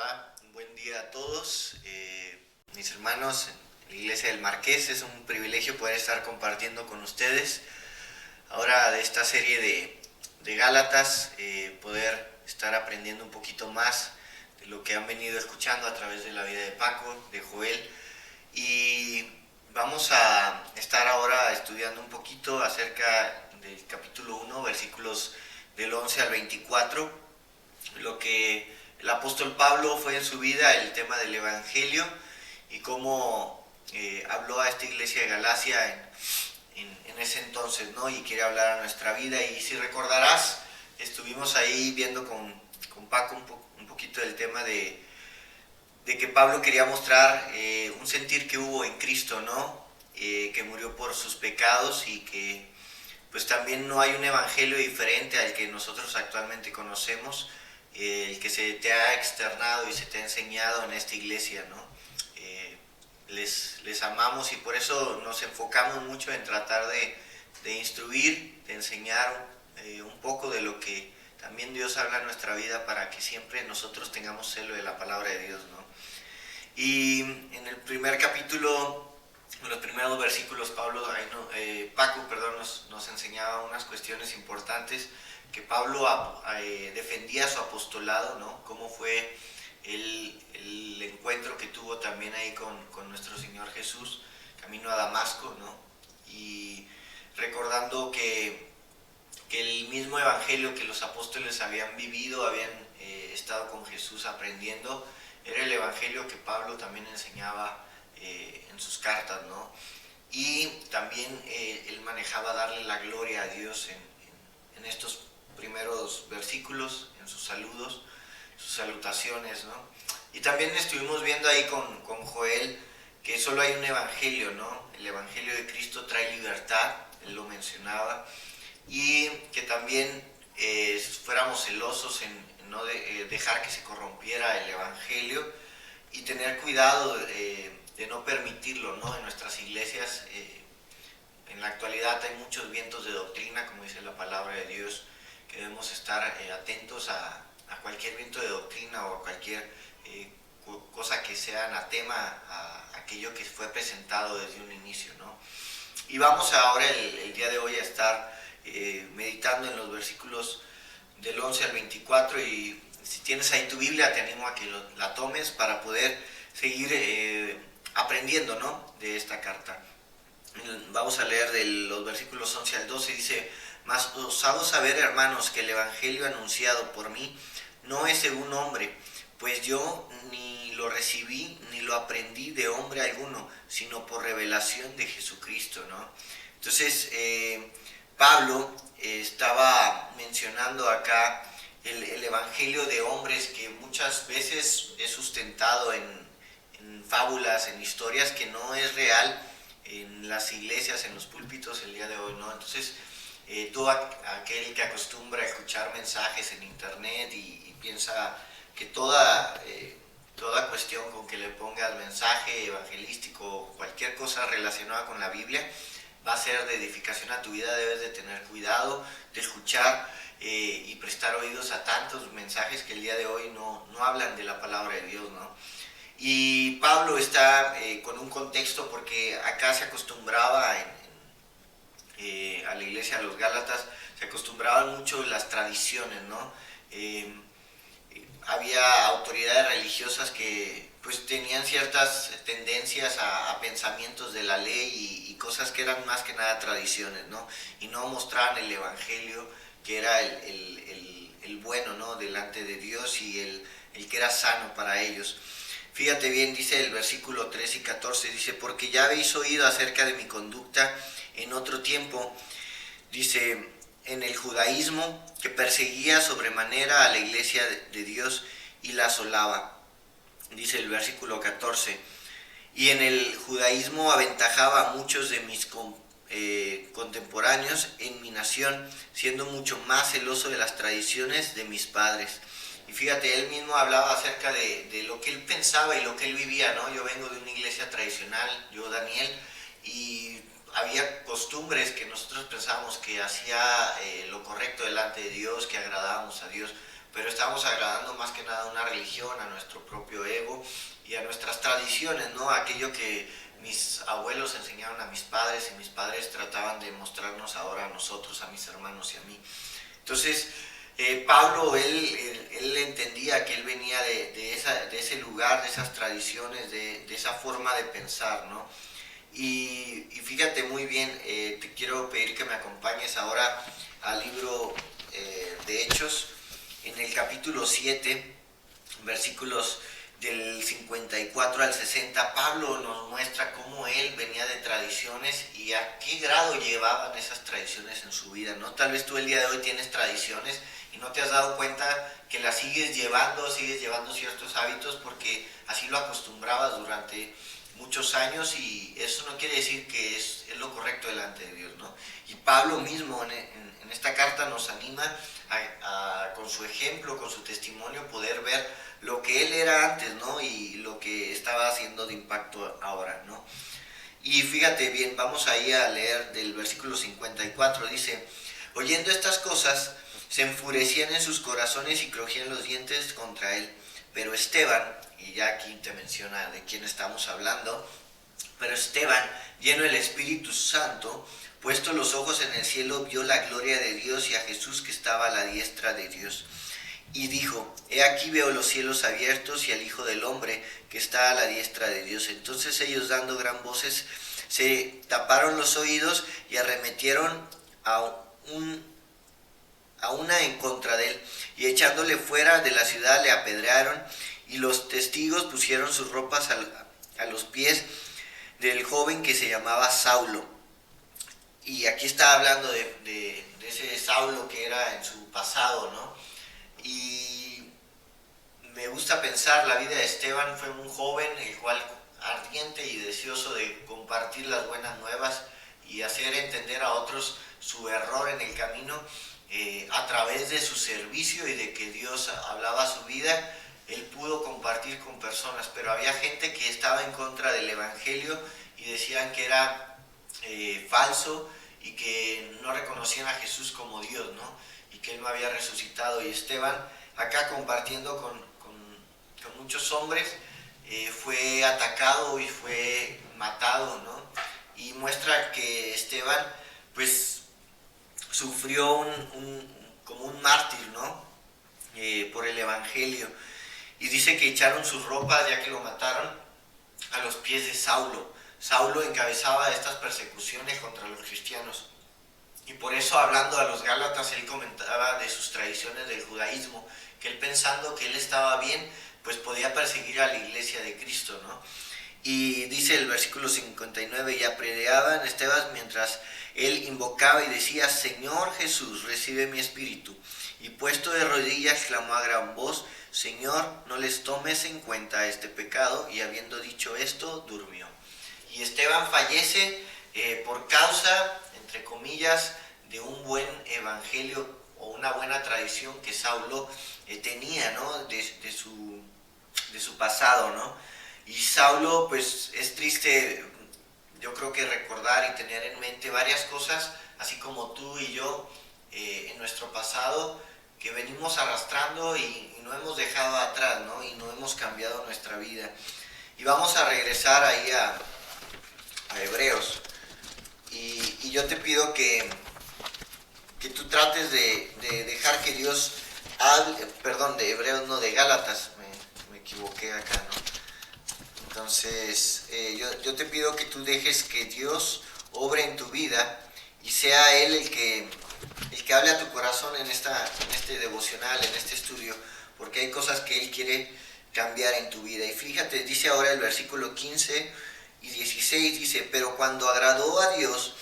Hola, un buen día a todos, mis hermanos en la Iglesia del Marqués. Es un privilegio poder estar compartiendo con ustedes ahora de esta serie de Gálatas, poder estar aprendiendo un poquito más de lo que han venido escuchando a través de la vida de Paco, de Joel, y vamos a estar ahora estudiando un poquito acerca del capítulo 1, versículos del 11 al 24, lo que el apóstol Pablo fue en su vida, el tema del evangelio y cómo habló a esta iglesia de Galacia en ese entonces, ¿no? Y quiere hablar a nuestra vida. Y si recordarás, estuvimos ahí viendo con Paco un poquito del tema de que Pablo quería mostrar un sentir que hubo en Cristo, ¿no? Que murió por sus pecados y que pues también no hay un evangelio diferente al que nosotros actualmente conocemos, el que se te ha externado y se te ha enseñado en esta iglesia, ¿no? Les amamos y por eso nos enfocamos mucho en tratar de instruir, de enseñar un poco de lo que también Dios habla en nuestra vida, para que siempre nosotros tengamos celo de la palabra de Dios, ¿no? Y en el primer capítulo, en los primeros versículos, Paco nos enseñaba unas cuestiones importantes, que Pablo defendía su apostolado, ¿no? Cómo fue el encuentro que tuvo también ahí con nuestro Señor Jesús, camino a Damasco, ¿no? Y recordando que el mismo evangelio que los apóstoles habían vivido, habían estado con Jesús aprendiendo, era el evangelio que Pablo también enseñaba en sus cartas, ¿no? Y también él manejaba darle la gloria a Dios en estos primeros versículos, en sus saludos, sus salutaciones, ¿no? Y también estuvimos viendo ahí con Joel que solo hay un evangelio, ¿no? El evangelio de Cristo trae libertad, él lo mencionaba, y que también fuéramos celosos en no dejar que se corrompiera el evangelio y tener cuidado de no permitirlo, ¿no? En nuestras iglesias en la actualidad hay muchos vientos de doctrina, como dice la palabra de Dios, que debemos estar atentos a cualquier viento de doctrina o a cualquier cosa que sea anatema a aquello que fue presentado desde un inicio, ¿no? Y vamos ahora el día de hoy a estar meditando en los versículos del 11 al 24, y si tienes ahí tu Biblia te animo a que la tomes para poder seguir aprendiendo, ¿no? De esta carta. Vamos a leer de los versículos 11 al 12, dice: mas os hago saber, hermanos, que el evangelio anunciado por mí no es según hombre, pues yo ni lo recibí ni lo aprendí de hombre alguno, sino por revelación de Jesucristo, ¿no? Entonces Pablo estaba mencionando acá el evangelio de hombres, que muchas veces es sustentado en fábulas, en historias, que no es real en las iglesias, en los púlpitos el día de hoy, ¿no? Entonces todo aquel que acostumbra a escuchar mensajes en internet y piensa que toda cuestión con que le pongas mensaje evangelístico o cualquier cosa relacionada con la Biblia va a ser de edificación a tu vida, debes de tener cuidado de escuchar y prestar oídos a tantos mensajes que el día de hoy no hablan de la palabra de Dios, ¿no? Y Pablo está con un contexto, porque acá se acostumbraba a la iglesia de los Gálatas, se acostumbraban mucho las tradiciones, ¿no? Había autoridades religiosas que pues tenían ciertas tendencias a pensamientos de la ley y cosas que eran más que nada tradiciones, ¿no? Y no mostraban el evangelio, que era el bueno, ¿no? Delante de Dios, y el que era sano para ellos. Fíjate bien, dice el versículo 13 y 14, dice: porque ya habéis oído acerca de mi conducta en otro tiempo, dice, en el judaísmo, que perseguía sobremanera a la iglesia de Dios y la asolaba. Dice el versículo 14, y en el judaísmo aventajaba a muchos de mis contemporáneos en mi nación, siendo mucho más celoso de las tradiciones de mis padres. Y fíjate, él mismo hablaba acerca de lo que él pensaba y lo que él vivía, ¿no? Yo vengo de una iglesia tradicional, yo, Daniel, y había costumbres que nosotros pensábamos que hacía lo correcto delante de Dios, que agradábamos a Dios, pero estábamos agradando más que nada a una religión, a nuestro propio ego y a nuestras tradiciones, ¿no? Aquello que mis abuelos enseñaron a mis padres y mis padres trataban de mostrarnos ahora a nosotros, a mis hermanos y a mí. Entonces, Pablo, él entendía que él venía de ese lugar, de esas tradiciones, de esa forma de pensar, ¿no? Y fíjate muy bien, te quiero pedir que me acompañes ahora al libro de Hechos, en el capítulo 7, versículos del 54 al 60, Pablo nos muestra cómo él venía de tradiciones y a qué grado llevaban esas tradiciones en su vida, ¿no? Tal vez tú el día de hoy tienes tradiciones y no te has dado cuenta que las sigues llevando ciertos hábitos porque así lo acostumbrabas durante muchos años, y eso no quiere decir que es lo correcto delante de Dios, ¿no? Y Pablo mismo en esta carta nos anima con su ejemplo, con su testimonio, poder ver lo que él era antes, ¿no? Y lo que estaba haciendo de impacto ahora, ¿no? Y fíjate bien, vamos ahí a leer del versículo 54, dice: oyendo estas cosas, se enfurecían en sus corazones y crujían los dientes contra él. Pero Esteban, y ya aquí te menciona de quién estamos hablando, pero Esteban, lleno del Espíritu Santo, puesto los ojos en el cielo, vio la gloria de Dios y a Jesús que estaba a la diestra de Dios. Y dijo: he aquí veo los cielos abiertos y al Hijo del Hombre que está a la diestra de Dios. Entonces ellos, dando gran voces, se taparon los oídos y arremetieron a una en contra de él, y echándole fuera de la ciudad le apedrearon, y los testigos pusieron sus ropas a los pies del joven que se llamaba Saulo. Y aquí está hablando de ese Saulo que era en su pasado, ¿no? Y me gusta pensar, la vida de Esteban fue un joven el cual ardiente y deseoso de compartir las buenas nuevas y hacer entender a otros su error en el camino, a través de su servicio y de que Dios hablaba a su vida. Él pudo compartir con personas, pero había gente que estaba en contra del evangelio y decían que era falso y que no reconocían a Jesús como Dios, ¿no? Y que Él no había resucitado. Y Esteban, acá compartiendo con muchos hombres, fue atacado y fue matado, ¿no? Y muestra que Esteban, pues, sufrió como un mártir, ¿no? Por el evangelio. Y dice que echaron sus ropas, ya que lo mataron, a los pies de Saulo. Saulo encabezaba estas persecuciones contra los cristianos. Y por eso, hablando a los Gálatas, él comentaba de sus tradiciones del judaísmo, que él, pensando que él estaba bien, pues podía perseguir a la iglesia de Cristo, ¿no? Y dice el versículo 59, y apedreaban a Esteban mientras él invocaba y decía: Señor Jesús, recibe mi espíritu. Y puesto de rodillas, clamó a gran voz: Señor, no les tomes en cuenta este pecado. Y habiendo dicho esto, durmió. Y Esteban fallece por causa, entre comillas, de un buen evangelio o una buena tradición que Saulo tenía, ¿no? de su pasado, ¿no? Y Saulo, pues, es triste, yo creo que recordar y tener en mente varias cosas, así como tú y yo, en nuestro pasado, que venimos arrastrando y no hemos dejado atrás, ¿no? Y no hemos cambiado nuestra vida. Y vamos a regresar ahí a Hebreos. Y yo te pido que tú trates de dejar que Dios hable, perdón, de Hebreos, no, de Gálatas, me equivoqué acá, ¿no? Entonces, yo te pido que tú dejes que Dios obre en tu vida y sea Él el que hable a tu corazón en este devocional, en este estudio, porque hay cosas que Él quiere cambiar en tu vida. Y fíjate, dice ahora el versículo 15 y 16, dice: pero cuando agrado a Dios,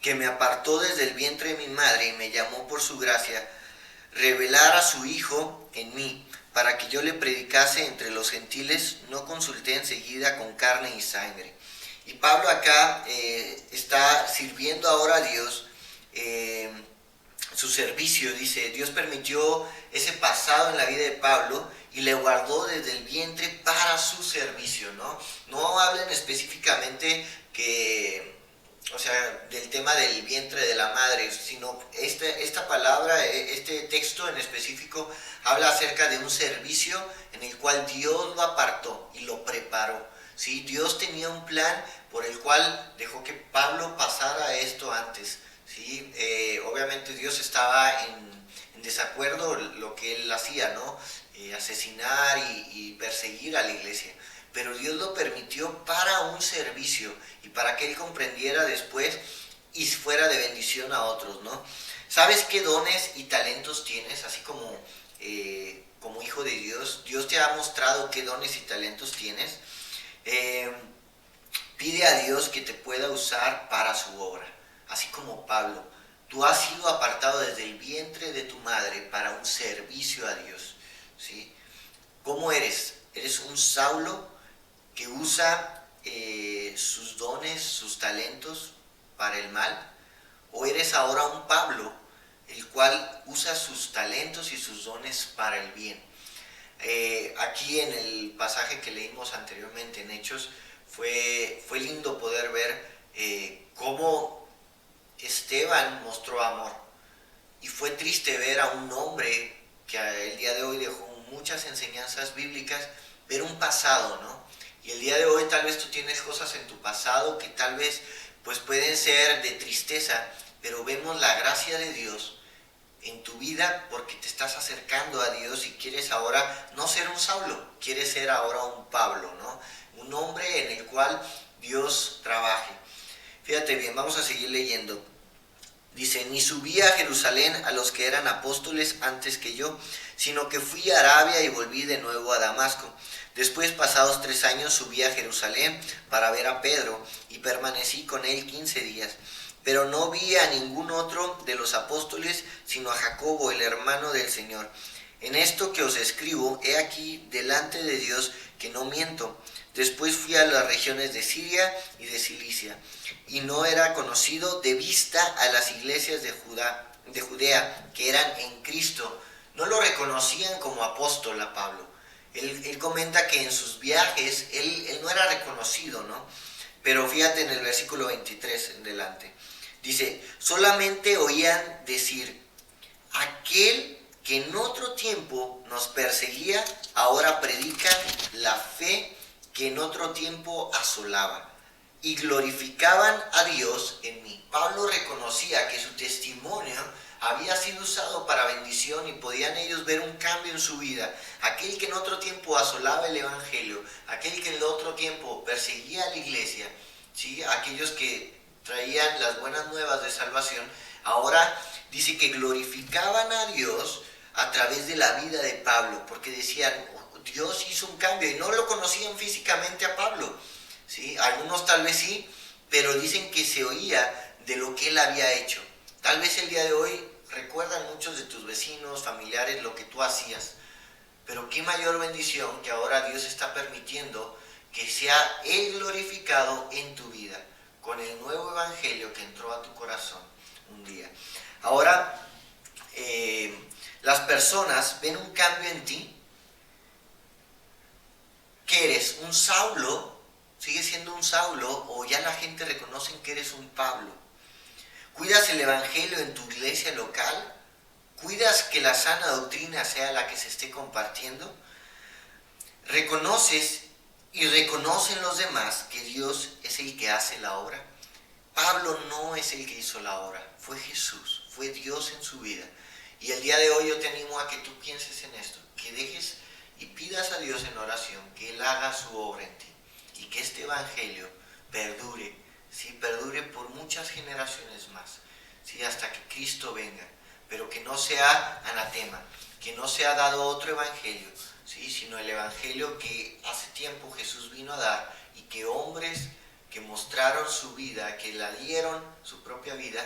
que me apartó desde el vientre de mi madre y me llamó por su gracia, revelar a su Hijo en mí, para que yo le predicase entre los gentiles, no consulté enseguida con carne y sangre. Y Pablo acá está sirviendo ahora a Dios, su servicio, dice, Dios permitió ese pasado en la vida de Pablo y le guardó desde el vientre para su servicio, ¿no? No hablan específicamente que o sea, del tema del vientre de la madre, sino esta palabra, este texto en específico, habla acerca de un servicio en el cual Dios lo apartó y lo preparó. ¿Sí? Dios tenía un plan por el cual dejó que Pablo pasara esto antes. ¿Sí? Obviamente Dios estaba en desacuerdo lo que él hacía, ¿no? Asesinar y perseguir a la iglesia. Pero Dios lo permitió para un servicio y para que él comprendiera después y fuera de bendición a otros, ¿no? ¿Sabes qué dones y talentos tienes? Así como hijo de Dios, Dios te ha mostrado qué dones y talentos tienes. Pide a Dios que te pueda usar para su obra, así como Pablo. Tú has sido apartado desde el vientre de tu madre para un servicio a Dios, ¿sí? ¿Cómo eres? ¿Eres un Saulo que usa sus dones, sus talentos para el mal? ¿O eres ahora un Pablo, el cual usa sus talentos y sus dones para el bien? Aquí en el pasaje que leímos anteriormente en Hechos, fue lindo poder ver cómo Esteban mostró amor. Y fue triste ver a un hombre que el día de hoy dejó muchas enseñanzas bíblicas, ver un pasado, ¿no? Y el día de hoy tal vez tú tienes cosas en tu pasado que tal vez pues pueden ser de tristeza, pero vemos la gracia de Dios en tu vida porque te estás acercando a Dios y quieres ahora no ser un Saulo, quieres ser ahora un Pablo, ¿no? Un hombre en el cual Dios trabaje. Fíjate bien, vamos a seguir leyendo. Dice, ni subí a Jerusalén a los que eran apóstoles antes que yo, sino que fui a Arabia y volví de nuevo a Damasco. Después, pasados 3 años, subí a Jerusalén para ver a Pedro y permanecí con él 15 días. Pero no vi a ningún otro de los apóstoles, sino a Jacobo, el hermano del Señor. En esto que os escribo, he aquí delante de Dios que no miento. Después fui a las regiones de Siria y de Cilicia, y no era conocido de vista a las iglesias de Judea, que eran en Cristo. No lo reconocían como apóstol a Pablo. Él comenta que en sus viajes él no era reconocido, ¿no? Pero fíjate en el versículo 23 en delante. Dice, solamente oían decir, aquel que en otro tiempo nos perseguía, ahora predica la fe que en otro tiempo asolaba, y glorificaban a Dios en mí. Pablo reconocía que su testimonio había sido usado para bendición y podían ellos ver un cambio en su vida. Aquel que en otro tiempo asolaba el evangelio, aquel que en otro tiempo perseguía a la iglesia, ¿sí? Aquellos que traían las buenas nuevas de salvación, ahora dice que glorificaban a Dios a través de la vida de Pablo, porque decían, Dios hizo un cambio, y no lo conocían físicamente a Pablo, ¿sí? Algunos tal vez sí, pero dicen que se oía de lo que él había hecho. Tal vez el día de hoy recuerdan muchos de tus vecinos, familiares, lo que tú hacías, pero qué mayor bendición que ahora Dios está permitiendo que sea Él glorificado en tu vida, con el nuevo evangelio que entró a tu corazón un día. Ahora, las personas ven un cambio en ti. ¿Qué eres? ¿Un Saulo? ¿Sigues siendo un Saulo o ya la gente reconoce que eres un Pablo? ¿Cuidas el evangelio en tu iglesia local? ¿Cuidas que la sana doctrina sea la que se esté compartiendo? ¿Reconoces y reconocen los demás que Dios es el que hace la obra? Pablo no es el que hizo la obra, fue Jesús, fue Dios en su vida. Y el día de hoy yo te animo a que tú pienses en esto, que dejes y pidas a Dios en oración que Él haga su obra en ti y que este evangelio perdure, ¿sí? Perdure por muchas generaciones más, ¿sí? Hasta que Cristo venga, pero que no sea anatema, que no sea dado otro evangelio, ¿sí? Sino el evangelio que hace tiempo Jesús vino a dar y que hombres que mostraron su vida, que la dieron su propia vida,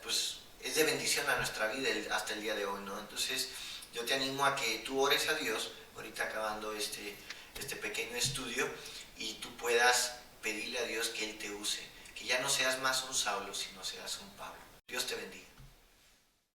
pues es de bendición a nuestra vida hasta el día de hoy, ¿no? Entonces yo te animo a que tú ores a Dios, ahorita acabando este pequeño estudio, y tú puedas pedirle a Dios que Él te use, que ya no seas más un Saulo, sino seas un Pablo. Dios te bendiga.